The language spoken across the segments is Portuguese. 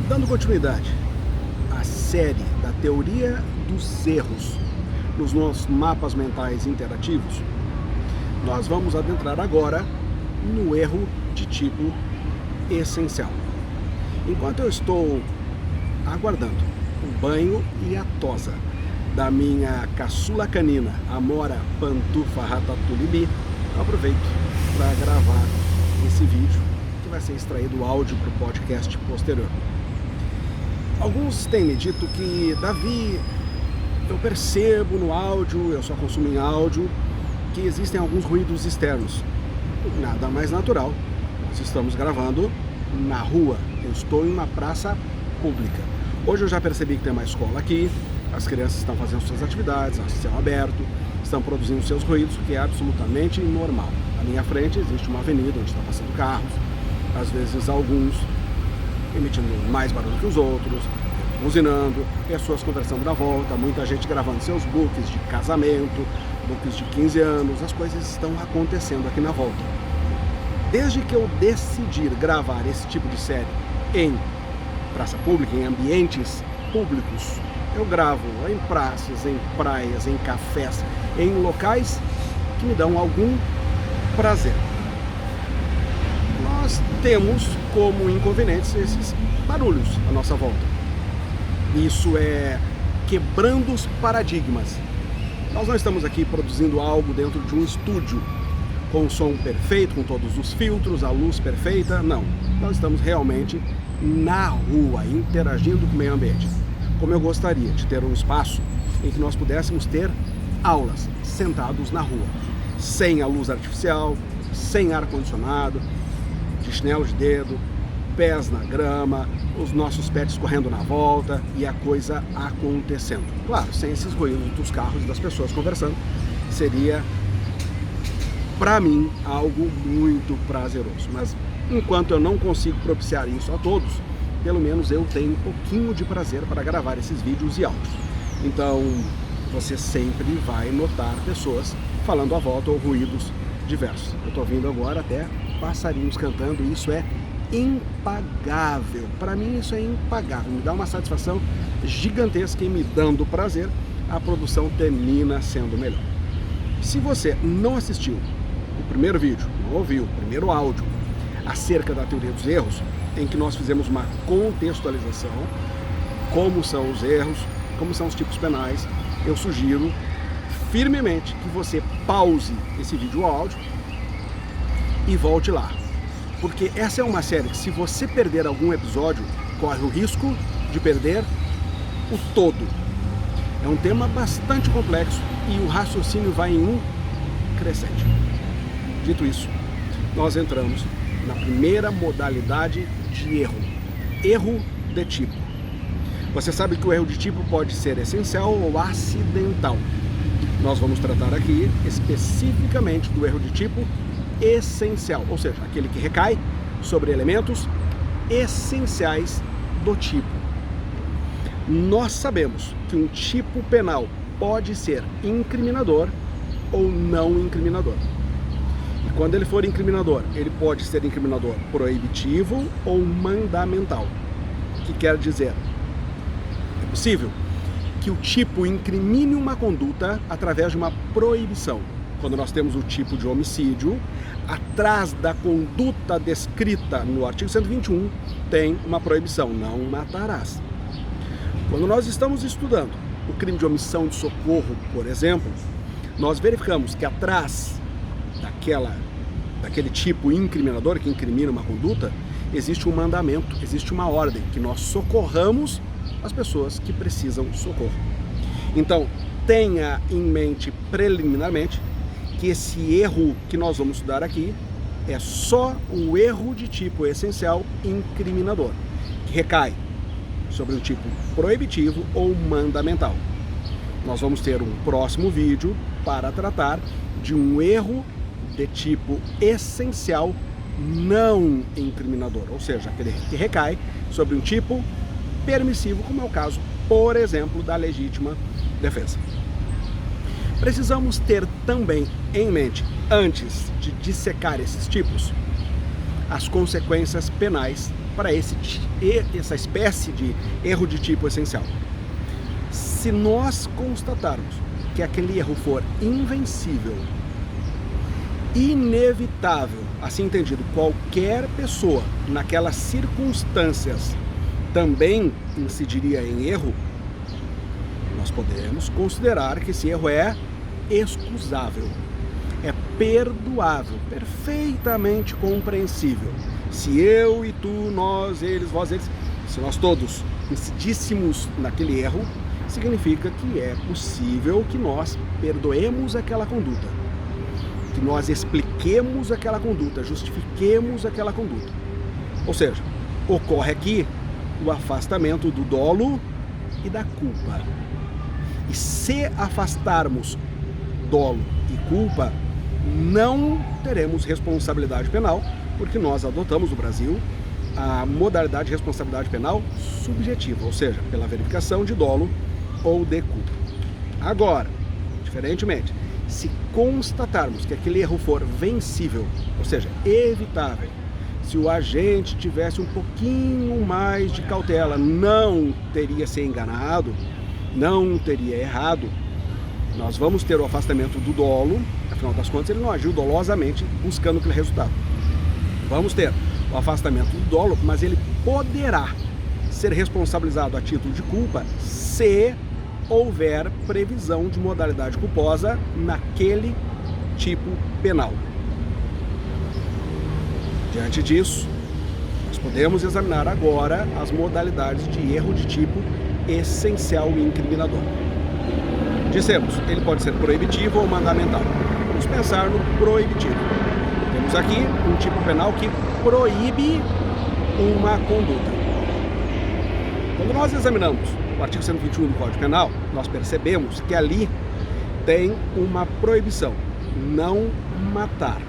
Dando continuidade à série da teoria dos erros nos nossos mapas mentais interativos, nós vamos adentrar agora no erro de tipo essencial. Enquanto eu estou aguardando o banho e a tosa da minha caçula canina, Amora Pantufa Ratatulibi, eu aproveito para gravar esse vídeo que vai ser extraído o áudio para o podcast posterior. Alguns têm me dito que, Davi, eu percebo no áudio, eu só consumo em áudio, que existem alguns ruídos externos. Nada mais natural. Nós estamos gravando na rua, eu estou em uma praça pública. Hoje eu já percebi que tem uma escola aqui, as crianças estão fazendo suas atividades a céu aberto, estão produzindo seus ruídos, o que é absolutamente normal. À minha frente existe uma avenida onde estão passando carros, às vezes alguns emitindo mais barulho que os outros, buzinando, pessoas conversando na volta, muita gente gravando seus books de casamento, books de 15 anos, as coisas estão acontecendo aqui na volta. Desde que eu decidi gravar esse tipo de série em praça pública, em ambientes públicos, eu gravo em praças, em praias, em cafés, em locais que me dão algum prazer. Nós temos como inconvenientes esses barulhos à nossa volta. Isso é quebrando os paradigmas. Nós não estamos aqui produzindo algo dentro de um estúdio com o som perfeito, com todos os filtros, a luz perfeita, não. Nós estamos realmente na rua, interagindo com o meio ambiente. Como eu gostaria de ter um espaço em que nós pudéssemos ter aulas sentados na rua, sem a luz artificial, sem ar-condicionado, de chinelo de dedo, pés na grama, os nossos pets correndo na volta e a coisa acontecendo. Claro, sem esses ruídos dos carros e das pessoas conversando, seria, para mim, algo muito prazeroso. Mas enquanto eu não consigo propiciar isso a todos, pelo menos eu tenho um pouquinho de prazer para gravar esses vídeos e áudios. Então, você sempre vai notar pessoas falando à volta ou ruídos diversos. Eu estou ouvindo agora até passarinhos cantando e isso é impagável. Para mim isso é impagável, me dá uma satisfação gigantesca e me dando prazer, a produção termina sendo melhor. Se você não assistiu o primeiro vídeo, não ouviu o primeiro áudio acerca da teoria dos erros, em que nós fizemos uma contextualização, como são os erros, como são os tipos penais, eu sugiro firmemente que você pause esse vídeo áudio e volte lá. Porque essa é uma série que, se você perder algum episódio, corre o risco de perder o todo. É um tema bastante complexo e o raciocínio vai em um crescente. Dito isso, nós entramos na primeira modalidade de erro. Erro de tipo. Você sabe que o erro de tipo pode ser essencial ou acidental. Nós vamos tratar aqui especificamente do erro de tipo essencial, ou seja, aquele que recai sobre elementos essenciais do tipo. Nós sabemos que um tipo penal pode ser incriminador ou não incriminador. E quando ele for incriminador, ele pode ser incriminador proibitivo ou mandamental. O que quer dizer? É possível que o tipo incrimine uma conduta através de uma proibição. Quando nós temos o tipo de homicídio, atrás da conduta descrita no artigo 121 tem uma proibição: não matarás. Quando nós estamos estudando o crime de omissão de socorro, por exemplo, nós verificamos que atrás daquele tipo incriminador que incrimina uma conduta, existe um mandamento, existe uma ordem, que nós socorramos as pessoas que precisam socorro. Então, tenha em mente preliminarmente que esse erro que nós vamos estudar aqui é só o erro de tipo essencial incriminador, que recai sobre um tipo proibitivo ou mandamental. Nós vamos ter um próximo vídeo para tratar de um erro de tipo essencial não incriminador, ou seja, aquele que recai sobre um tipo permissivo, como é o caso, por exemplo, da legítima defesa. Precisamos ter também em mente, antes de dissecar esses tipos, as consequências penais para essa espécie de erro de tipo essencial. Se nós constatarmos que aquele erro for invencível, inevitável, assim entendido, qualquer pessoa naquelas circunstâncias também incidiria em erro, nós podemos considerar que esse erro é excusável, é perdoável, perfeitamente compreensível. Se eu e tu, nós, eles, vós, eles, se nós todos incidíssemos naquele erro, significa que é possível que nós perdoemos aquela conduta, que nós expliquemos aquela conduta, justifiquemos aquela conduta. Ou seja, ocorre aqui o afastamento do dolo e da culpa. E se afastarmos dolo e culpa, não teremos responsabilidade penal, porque nós adotamos no Brasil a modalidade de responsabilidade penal subjetiva, ou seja, pela verificação de dolo ou de culpa. Agora, diferentemente, se constatarmos que aquele erro for vencível, ou seja, evitável, se o agente tivesse um pouquinho mais de cautela, não teria se enganado, não teria errado, nós vamos ter o afastamento do dolo, afinal das contas ele não agiu dolosamente buscando aquele resultado. Vamos ter o afastamento do dolo, mas ele poderá ser responsabilizado a título de culpa se houver previsão de modalidade culposa naquele tipo penal. Diante disso, nós podemos examinar agora as modalidades de erro de tipo essencial e incriminador. Dissemos, ele pode ser proibitivo ou mandamental. Vamos pensar no proibitivo. Temos aqui um tipo penal que proíbe uma conduta. Quando nós examinamos o artigo 121 do Código Penal, nós percebemos que ali tem uma proibição, não matar.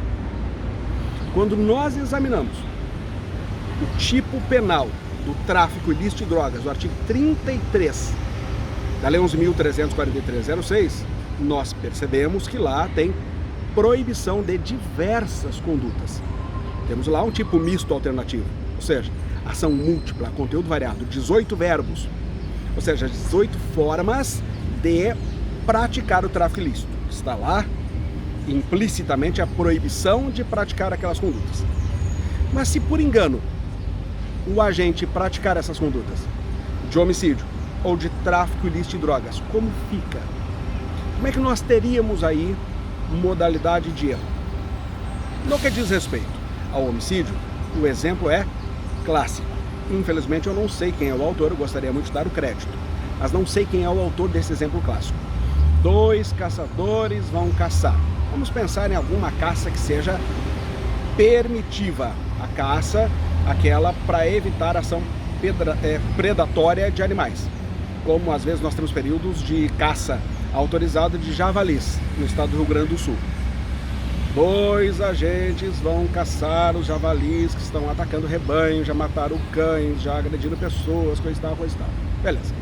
Quando nós examinamos o tipo penal do tráfico ilícito de drogas, o artigo 33 da Lei 11.343/06, nós percebemos que lá tem proibição de diversas condutas. Temos lá um tipo misto alternativo, ou seja, ação múltipla, conteúdo variado, 18 verbos, ou seja, 18 formas de praticar o tráfico ilícito. Está lá implicitamente a proibição de praticar aquelas condutas. Mas se por engano o agente praticar essas condutas de homicídio ou de tráfico ilícito de drogas, como fica? Como é que nós teríamos aí modalidade de erro? No que diz respeito ao homicídio, o exemplo é clássico. Infelizmente eu não sei quem é o autor, eu gostaria muito de dar o crédito, mas não sei quem é o autor desse exemplo clássico. 2 caçadores vão caçar. Vamos pensar em alguma caça que seja permitiva. A caça, aquela para evitar a ação predatória de animais. Como às vezes nós temos períodos de caça autorizada de javalis no estado do Rio Grande do Sul. 2 agentes vão caçar os javalis que estão atacando o rebanho, já mataram cães, já agrediram pessoas, coisa e tal, coisa e tal. Beleza.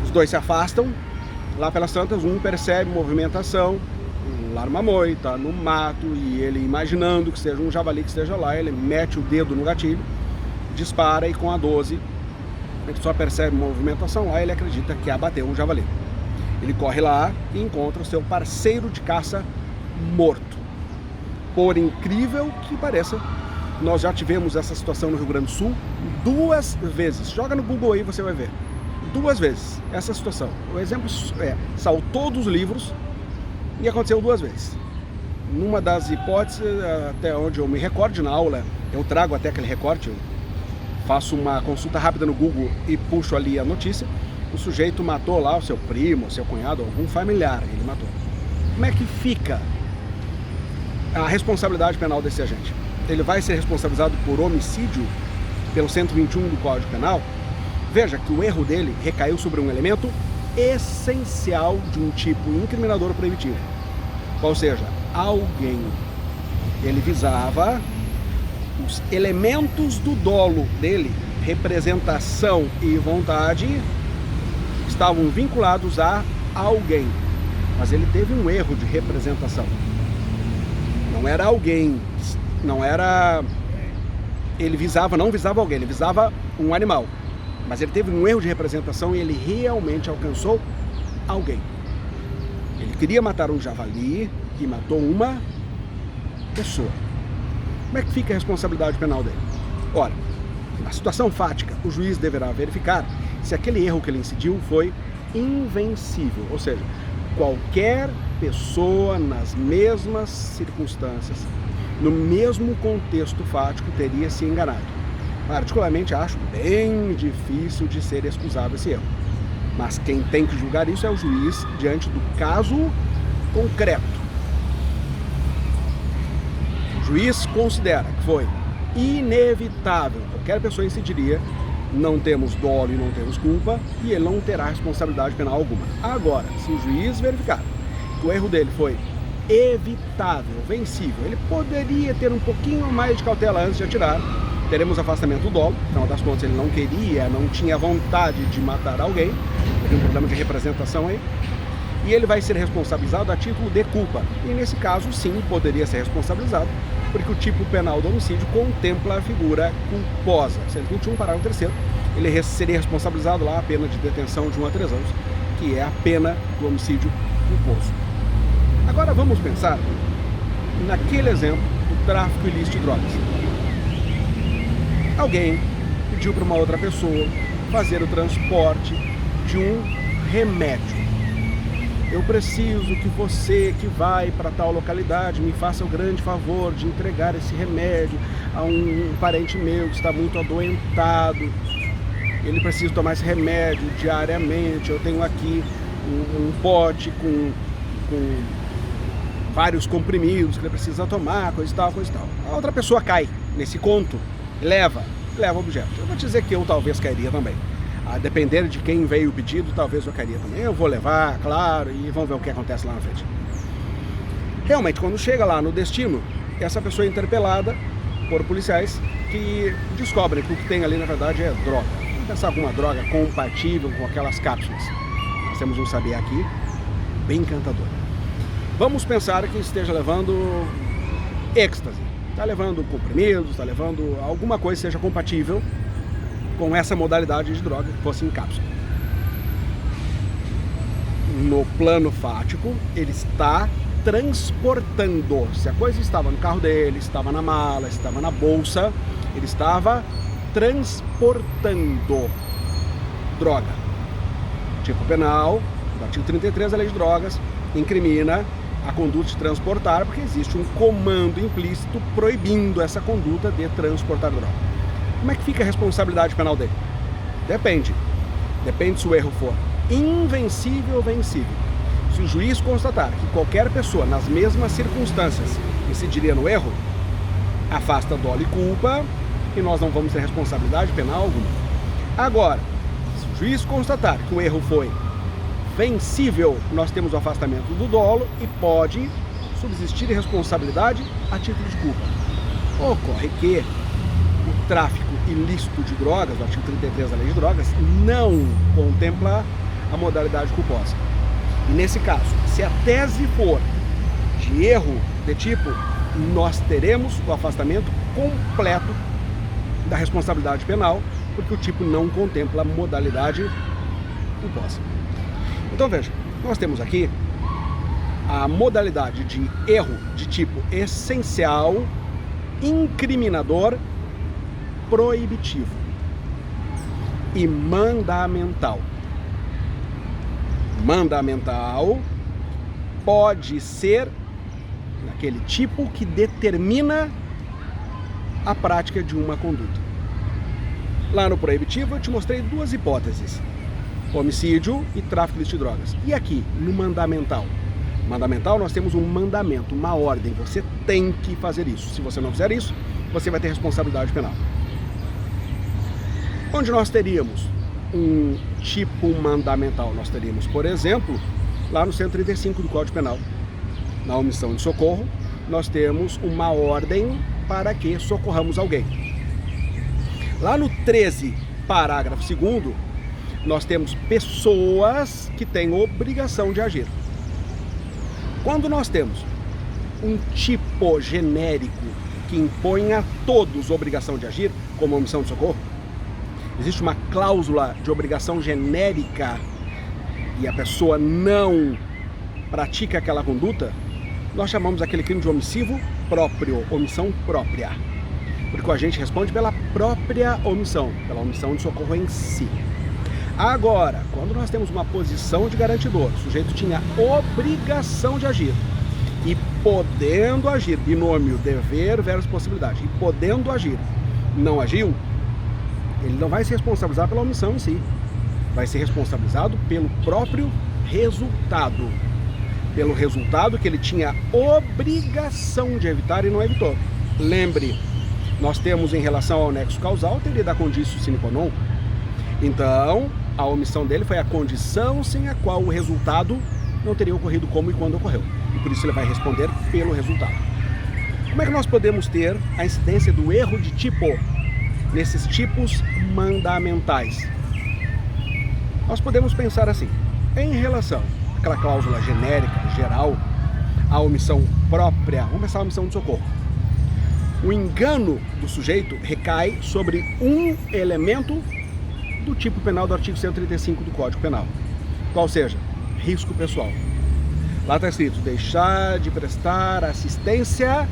Os 2 se afastam, lá pelas tantas, um percebe movimentação, um arma-moi, tá no mato, e ele imaginando que seja um javali que esteja lá, ele mete o dedo no gatilho, dispara e com a 12, ele só percebe movimentação lá, ele acredita que abateu um javali. Ele corre lá e encontra o seu parceiro de caça morto. Por incrível que pareça, nós já tivemos essa situação no Rio Grande do Sul 2 vezes. Joga no Google aí, você vai ver. 2 vezes essa situação. O exemplo saltou dos livros e aconteceu 2 vezes. Numa das hipóteses, até onde eu me recordo na aula, eu trago até aquele recorte, eu faço uma consulta rápida no Google e puxo ali a notícia. O sujeito matou lá o seu primo, o seu cunhado, algum familiar, ele matou. Como é que fica a responsabilidade penal desse agente? Ele vai ser responsabilizado por homicídio pelo 121 do Código Penal? Veja que o erro dele recaiu sobre um elemento essencial de um tipo incriminador proibitivo. Ou seja, alguém. Ele visava os elementos do dolo dele, representação e vontade, estavam vinculados a alguém, mas ele teve um erro de representação. Não era alguém, não era ele não visava alguém, ele visava um animal. Mas ele teve um erro de representação e ele realmente alcançou alguém. Ele queria matar um javali e matou uma pessoa. Como é que fica a responsabilidade penal dele? Ora, na situação fática, o juiz deverá verificar se aquele erro que ele incidiu foi invencível, ou seja, qualquer pessoa nas mesmas circunstâncias, no mesmo contexto fático, teria se enganado. Particularmente acho bem difícil de ser excusado esse erro. Mas quem tem que julgar isso é o juiz diante do caso concreto. O juiz considera que foi inevitável, qualquer pessoa incidiria, não temos dolo e não temos culpa, e ele não terá responsabilidade penal alguma. Agora, se o juiz verificar que o erro dele foi evitável, vencível, ele poderia ter um pouquinho mais de cautela antes de atirar, teremos afastamento do dolo, afinal das contas ele não queria, não tinha vontade de matar alguém, teve um problema de representação aí, e ele vai ser responsabilizado a título de culpa. E nesse caso, sim, poderia ser responsabilizado, porque o tipo penal do homicídio contempla a figura culposa. 121, parágrafo 3º, ele seria responsabilizado lá a pena de detenção de 1 a 3 anos, que é a pena do homicídio culposo. Agora vamos pensar naquele exemplo do tráfico ilícito de drogas. Alguém pediu para uma outra pessoa fazer o transporte de um remédio. Eu preciso que você que vai para tal localidade me faça o grande favor de entregar esse remédio a um parente meu que está muito adoentado. Ele precisa tomar esse remédio diariamente. Eu tenho aqui um pote com vários comprimidos que ele precisa tomar, coisa e tal, coisa e tal. A outra pessoa cai nesse conto, leva o objeto. Eu vou te dizer que eu talvez cairia também. A depender de quem veio o pedido, talvez eu cairia também. Eu vou levar, claro, e vamos ver o que acontece lá na frente. Realmente, quando chega lá no destino, essa pessoa é interpelada por policiais que descobrem que o que tem ali, na verdade, é droga. Vamos pensar alguma droga compatível com aquelas cápsulas. Nós temos um sabiá aqui, bem encantador. Vamos pensar que esteja levando êxtase. Está levando comprimidos, está levando alguma coisa que seja compatível com essa modalidade de droga que fosse em cápsula. No plano fático, ele está transportando. Se a coisa estava no carro dele, estava na mala, estava na bolsa, ele estava transportando droga. Tipo penal, do artigo 33 da Lei de Drogas, incrimina a conduta de transportar, porque existe um comando implícito proibindo essa conduta de transportar droga. Como é que fica a responsabilidade penal dele? Depende. Depende se o erro for invencível ou vencível. Se o juiz constatar que qualquer pessoa, nas mesmas circunstâncias, incidiria no erro, afasta dolo e culpa e nós não vamos ter responsabilidade penal alguma. Agora, se o juiz constatar que o erro foi vencível, nós temos o afastamento do dolo e pode subsistir responsabilidade a título de culpa. Ocorre que o tráfico ilícito de drogas, o artigo 33 da Lei de Drogas, não contempla a modalidade culposa. E nesse caso, se a tese for de erro de tipo, nós teremos o afastamento completo da responsabilidade penal, porque o tipo não contempla a modalidade culposa. Então veja, nós temos aqui a modalidade de erro de tipo essencial, incriminador, proibitivo e mandamental. Mandamental pode ser aquele tipo que determina a prática de uma conduta. Lá no proibitivo eu te mostrei duas hipóteses: homicídio e tráfico ilícito de drogas. E aqui, no mandamental? Mandamental, nós temos um mandamento, uma ordem. Você tem que fazer isso. Se você não fizer isso, você vai ter responsabilidade penal. Onde nós teríamos um tipo mandamental? Nós teríamos, por exemplo, lá no 135 do Código Penal, na omissão de socorro, nós temos uma ordem para que socorramos alguém. Lá no 13, parágrafo 2º, nós temos pessoas que têm obrigação de agir. Quando nós temos um tipo genérico que impõe a todos a obrigação de agir, como a omissão de socorro? Existe uma cláusula de obrigação genérica e a pessoa não pratica aquela conduta? Nós chamamos aquele crime de omissivo próprio, omissão própria. Porque o agente responde pela própria omissão, pela omissão de socorro em si. Agora, quando nós temos uma posição de garantidor, o sujeito tinha obrigação de agir e podendo agir, binômio dever versus possibilidade, e podendo agir, não agiu, ele não vai se responsabilizar pela omissão em si, vai ser responsabilizado pelo próprio resultado, pelo resultado que ele tinha obrigação de evitar e não evitou. Lembre, nós temos em relação ao nexo causal a teoria da conditio sine qua non. Então, a omissão dele foi a condição sem a qual o resultado não teria ocorrido como e quando ocorreu. E por isso ele vai responder pelo resultado. Como é que nós podemos ter a incidência do erro de tipo nesses tipos mandamentais? Nós podemos pensar assim, em relação àquela cláusula genérica, geral, a omissão própria, vamos pensar a omissão de socorro. O engano do sujeito recai sobre um elemento do tipo penal do artigo 135 do Código Penal, qual seja, risco pessoal. Lá está escrito, deixar de prestar assistência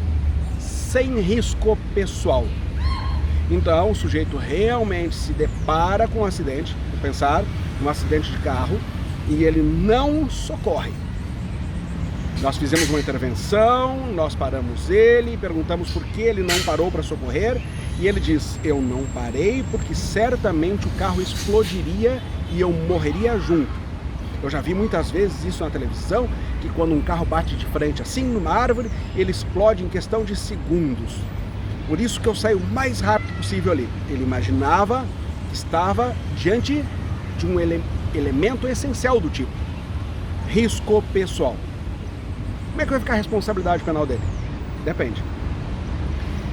sem risco pessoal. Então, o sujeito realmente se depara com um acidente, vou pensar, um acidente de carro, e ele não socorre. Nós fizemos uma intervenção, nós paramos ele, perguntamos por que ele não parou para socorrer, e ele diz, eu não parei porque certamente o carro explodiria e eu morreria junto. Eu já vi muitas vezes isso na televisão, que quando um carro bate de frente assim numa árvore, ele explode em questão de segundos. Por isso que eu saio o mais rápido possível ali. Ele imaginava que estava diante de um elemento essencial do tipo risco pessoal. Como é que vai ficar a responsabilidade penal dele? Depende.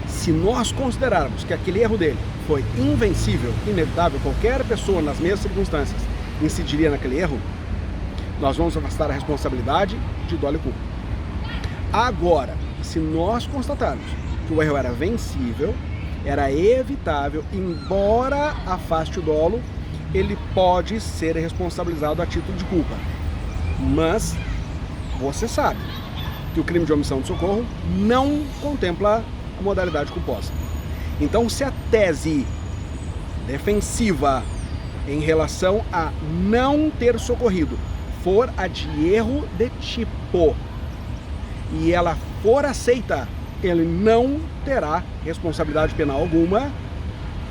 Se nós considerarmos que aquele erro dele foi invencível, inevitável, qualquer pessoa nas mesmas circunstâncias incidiria naquele erro, nós vamos afastar a responsabilidade de dolo e culpa. Agora, se nós constatarmos que o erro era vencível, era evitável, embora afaste o dolo, ele pode ser responsabilizado a título de culpa. Mas você sabe que o crime de omissão de socorro não contempla a modalidade culposa. Então, se a tese defensiva em relação a não ter socorrido for a de erro de tipo e ela for aceita, ele não terá responsabilidade penal alguma,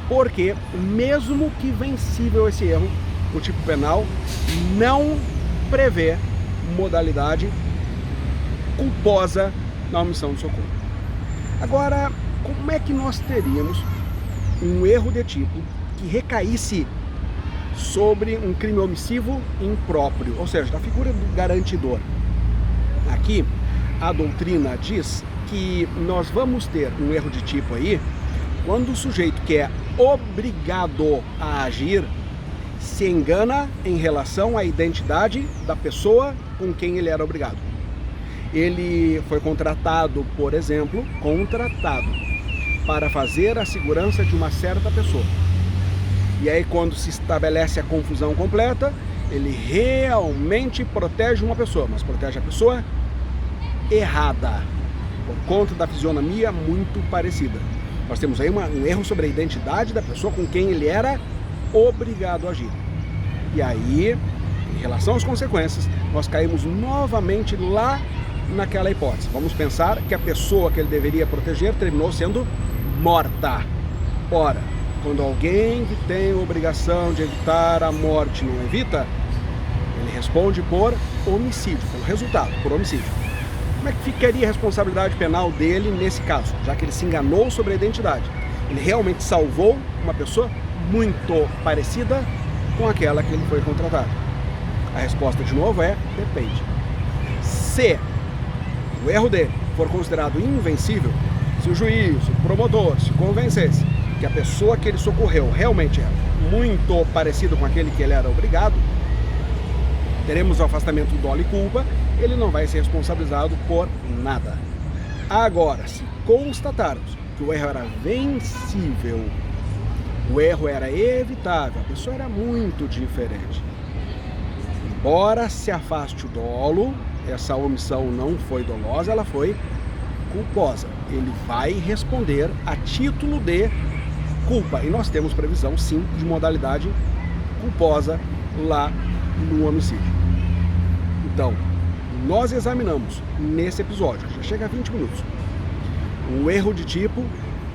porque mesmo que vencível esse erro, o tipo penal não prevê modalidade culposa na omissão de socorro. Agora, como é que nós teríamos um erro de tipo que recaísse sobre um crime omissivo impróprio, ou seja, da figura do garantidor? Aqui, a doutrina diz que nós vamos ter um erro de tipo aí quando o sujeito que é obrigado a agir se engana em relação à identidade da pessoa com quem ele era obrigado. Ele foi contratado, por exemplo, para fazer a segurança de uma certa pessoa. E aí, quando se estabelece a confusão completa, ele realmente protege uma pessoa, mas protege a pessoa errada, por conta da fisionomia muito parecida. Nós temos aí um erro sobre a identidade da pessoa com quem ele era obrigado a agir. E aí, em relação às consequências, nós caímos novamente lá naquela hipótese. Vamos pensar que a pessoa que ele deveria proteger terminou sendo morta. Ora, quando alguém que tem obrigação de evitar a morte não evita, ele responde por homicídio, pelo resultado, por homicídio. Como é que ficaria a responsabilidade penal dele nesse caso, já que ele se enganou sobre a identidade? Ele realmente salvou uma pessoa muito parecida com aquela que ele foi contratado. A resposta, de novo, é depende. Se o erro dele for considerado invencível, se o juiz, o promotor, se convencesse que a pessoa que ele socorreu realmente era muito parecida com aquele que ele era obrigado, teremos o afastamento do dolo e culpa, ele não vai ser responsabilizado por nada. Agora, se constatarmos que o erro era vencível, o erro era evitável, a pessoa era muito diferente. Embora se afaste o dolo, essa omissão não foi dolosa, ela foi culposa. Ele vai responder a título de culpa. E nós temos previsão, sim, de modalidade culposa lá no homicídio. Então, nós examinamos nesse episódio, que já chega a 20 minutos, o erro de tipo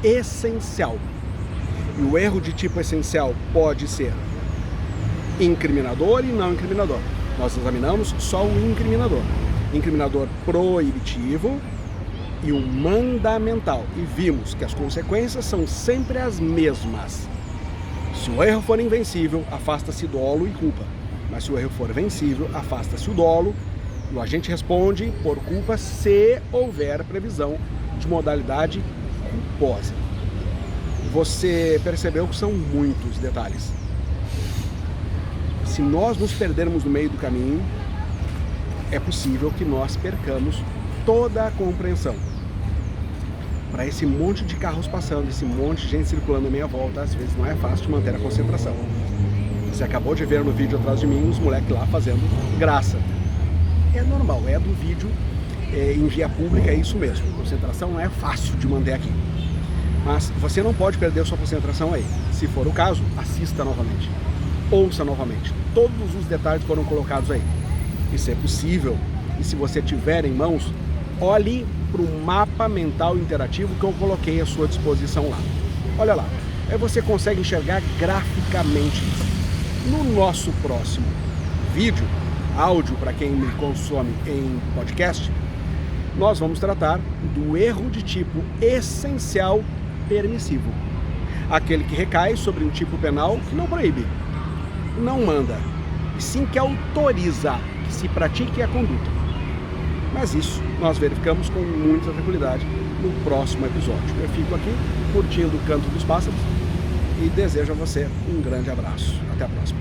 essencial. E o erro de tipo essencial pode ser incriminador e não incriminador. Nós examinamos só o incriminador. Incriminador proibitivo e o mandamental. E vimos que as consequências são sempre as mesmas. Se o erro for invencível, afasta-se dolo e culpa. Mas se o erro for vencível, afasta-se o dolo e o agente responde por culpa se houver previsão de modalidade culposa. Você percebeu que são muitos detalhes. Se nós nos perdermos no meio do caminho, é possível que nós percamos toda a compreensão. Para esse monte de carros passando, esse monte de gente circulando à minha volta, às vezes não é fácil de manter a concentração. Você acabou de ver no vídeo atrás de mim os moleques lá fazendo graça. É normal, é do vídeo, em via pública, é isso mesmo. A concentração não é fácil de manter aqui. Mas você não pode perder sua concentração aí. Se for o caso, assista novamente. Ouça novamente. Todos os detalhes foram colocados aí. Isso é possível. E se você tiver em mãos, olhe para o mapa mental interativo que eu coloquei à sua disposição lá. Olha lá. Aí você consegue enxergar graficamente isso. No nosso próximo vídeo, áudio para quem me consome em podcast, nós vamos tratar do erro de tipo essencial permissivo. Aquele que recai sobre um tipo penal que não proíbe, não manda, e sim que autoriza que se pratique a conduta. Mas isso nós verificamos com muita tranquilidade no próximo episódio. Eu fico aqui curtindo o canto dos pássaros e desejo a você um grande abraço. Até a próxima.